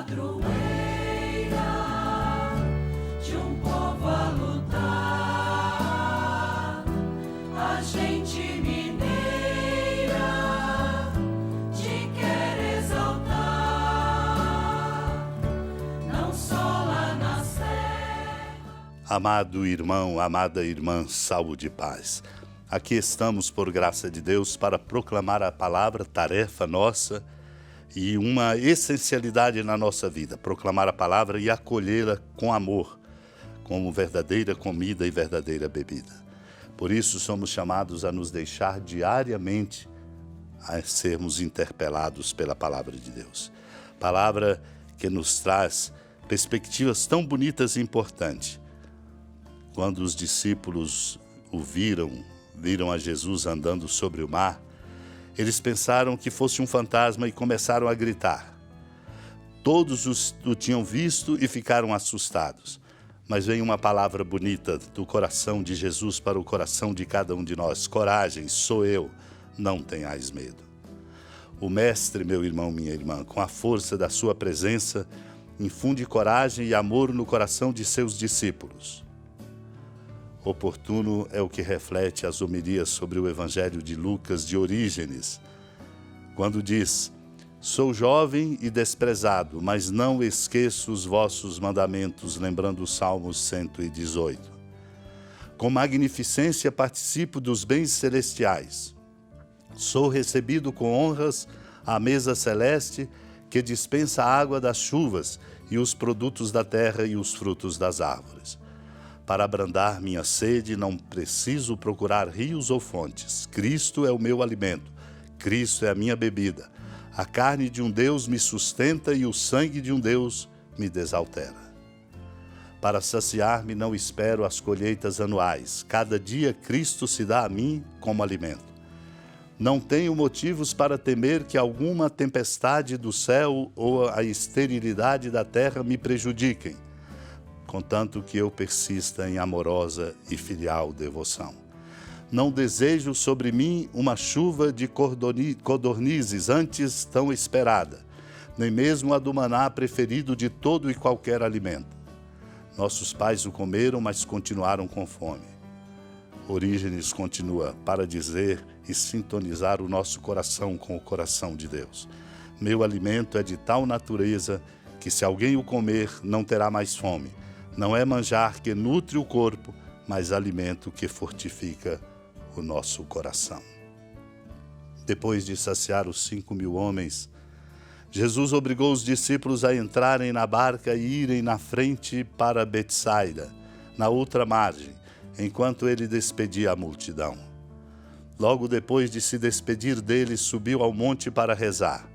padroeira de um povo a lutar, a gente mineira te quer exaltar, não só lá na serra. Amado irmão, amada irmã, saúde e paz. Aqui estamos, por graça de Deus, para proclamar a palavra, tarefa nossa e uma essencialidade na nossa vida, proclamar a palavra e acolhê-la com amor, como verdadeira comida e verdadeira bebida. Por isso somos chamados a nos deixar diariamente a sermos interpelados pela palavra de Deus. Palavra que nos traz perspectivas tão bonitas e importantes. Quando os discípulos o viram a Jesus andando sobre o mar, eles pensaram que fosse um fantasma e começaram a gritar. Todos o tinham visto e ficaram assustados. Mas veio uma palavra bonita do coração de Jesus para o coração de cada um de nós. Coragem, sou eu, não tenhais medo. O Mestre, meu irmão, minha irmã, com a força da sua presença, infunde coragem e amor no coração de seus discípulos. Oportuno é o que reflete as homilias sobre o Evangelho de Lucas de Orígenes, quando diz: sou jovem e desprezado, mas não esqueço os vossos mandamentos, lembrando o Salmo 118. Com magnificência participo dos bens celestiais. Sou recebido com honras à mesa celeste, que dispensa a água das chuvas e os produtos da terra e os frutos das árvores. Para abrandar minha sede, não preciso procurar rios ou fontes. Cristo é o meu alimento, Cristo é a minha bebida. A carne de um Deus me sustenta e o sangue de um Deus me desaltera. Para saciar-me, não espero as colheitas anuais. Cada dia Cristo se dá a mim como alimento. Não tenho motivos para temer que alguma tempestade do céu ou a esterilidade da terra me prejudiquem, contanto que eu persista em amorosa e filial devoção. Não desejo sobre mim uma chuva de codornizes antes tão esperada, nem mesmo a do maná preferido de todo e qualquer alimento. Nossos pais o comeram, mas continuaram com fome. Orígenes continua para dizer e sintonizar o nosso coração com o coração de Deus. Meu alimento é de tal natureza que se alguém o comer, não terá mais fome. Não é manjar que nutre o corpo, mas alimento que fortifica o nosso coração. Depois de saciar os 5.000 homens, Jesus obrigou os discípulos a entrarem na barca e irem na frente para Betsaida, na outra margem, enquanto ele despedia a multidão. Logo depois de se despedir deles, subiu ao monte para rezar.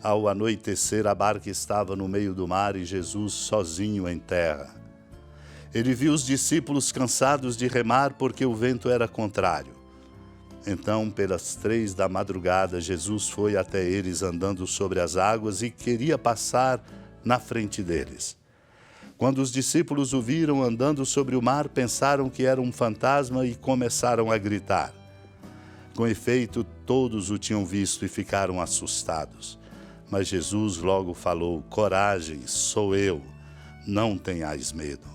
Ao anoitecer, a barca estava no meio do mar e Jesus sozinho em terra. Ele viu os discípulos cansados de remar porque o vento era contrário. Então, pelas 3 da madrugada, Jesus foi até eles andando sobre as águas e queria passar na frente deles. Quando os discípulos o viram andando sobre o mar, pensaram que era um fantasma e começaram a gritar. Com efeito, todos o tinham visto e ficaram assustados. Mas Jesus logo falou: coragem, sou eu, não tenhais medo.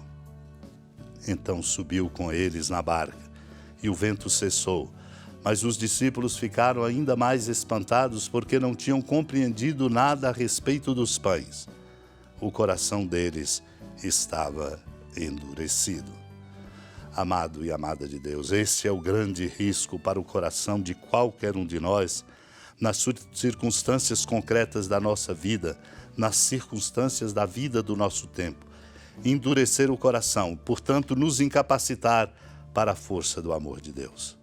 Então subiu com eles na barca, e o vento cessou. Mas os discípulos ficaram ainda mais espantados, porque não tinham compreendido nada a respeito dos pães. O coração deles estava endurecido. Amado e amada de Deus, este é o grande risco para o coração de qualquer um de nós, nas circunstâncias concretas da nossa vida, nas circunstâncias da vida do nosso tempo. Endurecer o coração, portanto, nos incapacitar para a força do amor de Deus.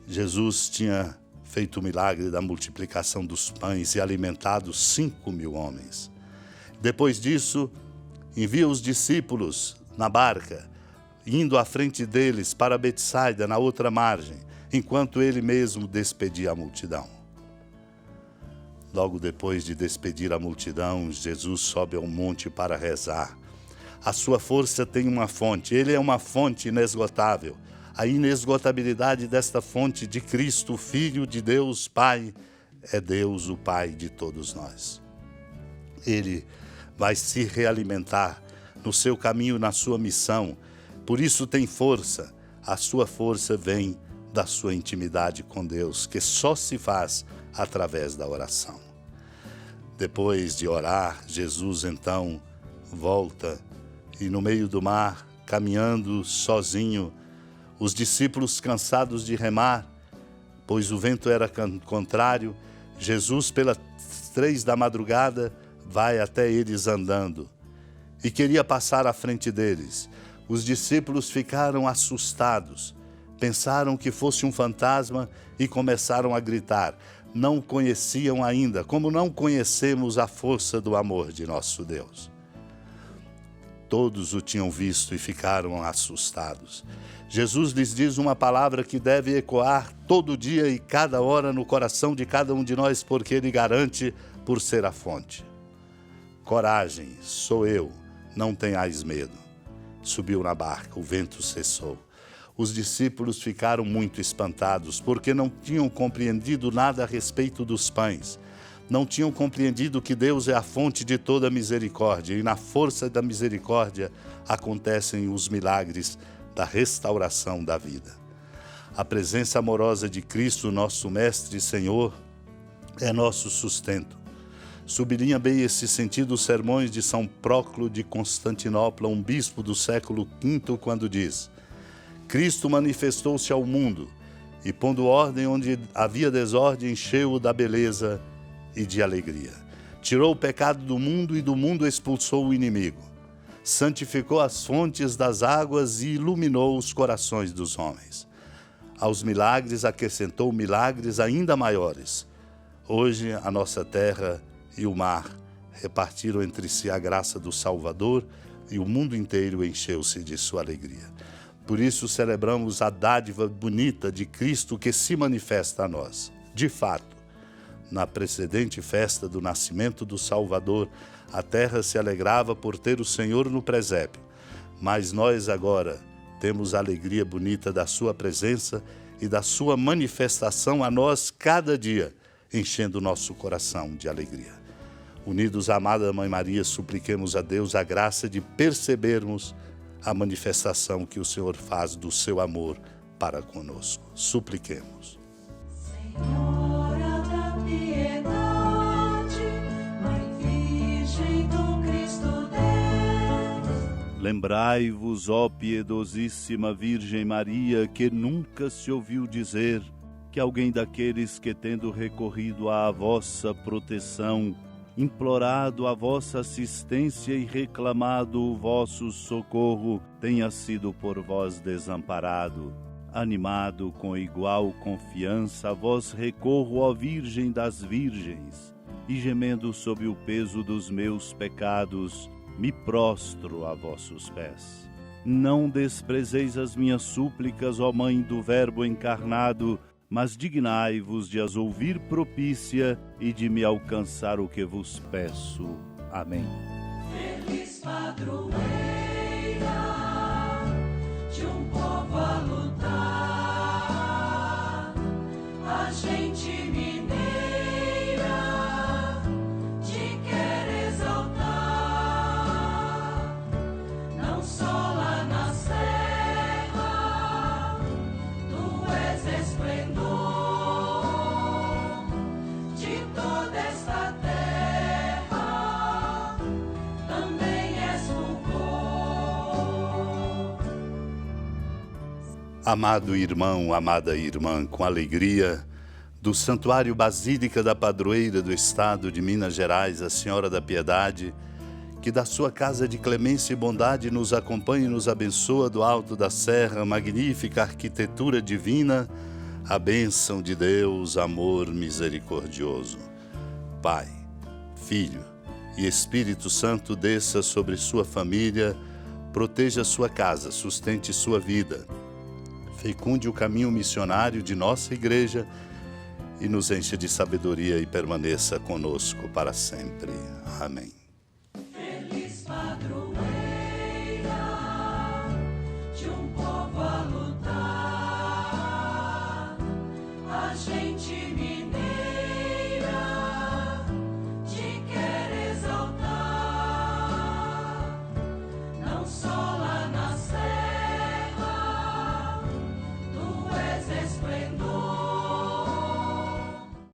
Jesus tinha feito o milagre da multiplicação dos pães e alimentado 5.000 homens. Depois disso, envia os discípulos na barca, indo à frente deles para Betsaida, na outra margem, enquanto ele mesmo despedia a multidão. Logo depois de despedir a multidão, Jesus sobe ao monte para rezar. A sua força tem uma fonte, ele é uma fonte inesgotável. A inesgotabilidade desta fonte de Cristo, o Filho de Deus Pai, é Deus o Pai de todos nós. Ele vai se realimentar no seu caminho, na sua missão. Por isso tem força. A sua força vem da sua intimidade com Deus, que só se faz através da oração. Depois de orar, Jesus então volta e no meio do mar, caminhando sozinho, os discípulos cansados de remar, pois o vento era contrário, Jesus pelas 3 da madrugada vai até eles andando e queria passar à frente deles. Os discípulos ficaram assustados, pensaram que fosse um fantasma e começaram a gritar. Não conheciam ainda, como não conhecemos a força do amor de nosso Deus. Todos o tinham visto e ficaram assustados. Jesus lhes diz uma palavra que deve ecoar todo dia e cada hora no coração de cada um de nós, porque Ele garante por ser a fonte. Coragem, sou eu, não tenhais medo. Subiu na barca, o vento cessou. Os discípulos ficaram muito espantados, porque não tinham compreendido nada a respeito dos pães. Não tinham compreendido que Deus é a fonte de toda misericórdia, e na força da misericórdia acontecem os milagres da restauração da vida. A presença amorosa de Cristo, nosso Mestre e Senhor, é nosso sustento. Sublinha bem esse sentido os sermões de São Próclo de Constantinopla, um bispo do século V, quando diz: Cristo manifestou-se ao mundo e, pondo ordem onde havia desordem, encheu-o da beleza e de alegria. Tirou o pecado do mundo e do mundo expulsou o inimigo. Santificou as fontes das águas e iluminou os corações dos homens. Aos milagres acrescentou milagres ainda maiores. Hoje a nossa terra e o mar repartiram entre si a graça do Salvador e o mundo inteiro encheu-se de sua alegria. Por isso celebramos a dádiva bonita de Cristo que se manifesta a nós. De fato, na precedente festa do nascimento do Salvador, a terra se alegrava por ter o Senhor no presépio. Mas nós agora temos a alegria bonita da sua presença e da sua manifestação a nós cada dia, enchendo o nosso coração de alegria. Unidos à amada Mãe Maria, supliquemos a Deus a graça de percebermos a manifestação que o Senhor faz do seu amor para conosco. Supliquemos. Senhora da piedade, Mãe Virgem do Cristo Deus. Lembrai-vos, ó piedosíssima Virgem Maria, que nunca se ouviu dizer que alguém daqueles que, tendo recorrido à vossa proteção, implorado a vossa assistência e reclamado o vosso socorro, tenha sido por vós desamparado. Animado com igual confiança, a vós recorro, ó Virgem das Virgens, e gemendo sob o peso dos meus pecados, me prostro a vossos pés. Não desprezeis as minhas súplicas, ó Mãe do Verbo encarnado, mas dignai-vos de as ouvir propícia e de me alcançar o que vos peço. Amém. Feliz padroeira de um povo a lutar, a gente mineira te quer exaltar, não só lá na serra, tu és esplendor de toda esta terra, também és fulgor. Amado irmão, amada irmã, com alegria, do Santuário Basílica da Padroeira do Estado de Minas Gerais, a Senhora da Piedade, que da sua casa de clemência e bondade nos acompanhe e nos abençoa do alto da serra, magnífica arquitetura divina, a bênção de Deus, amor misericordioso. Pai, Filho e Espírito Santo desça sobre sua família, proteja sua casa, sustente sua vida, fecunde o caminho missionário de nossa igreja e nos encha de sabedoria e permaneça conosco para sempre. Amém.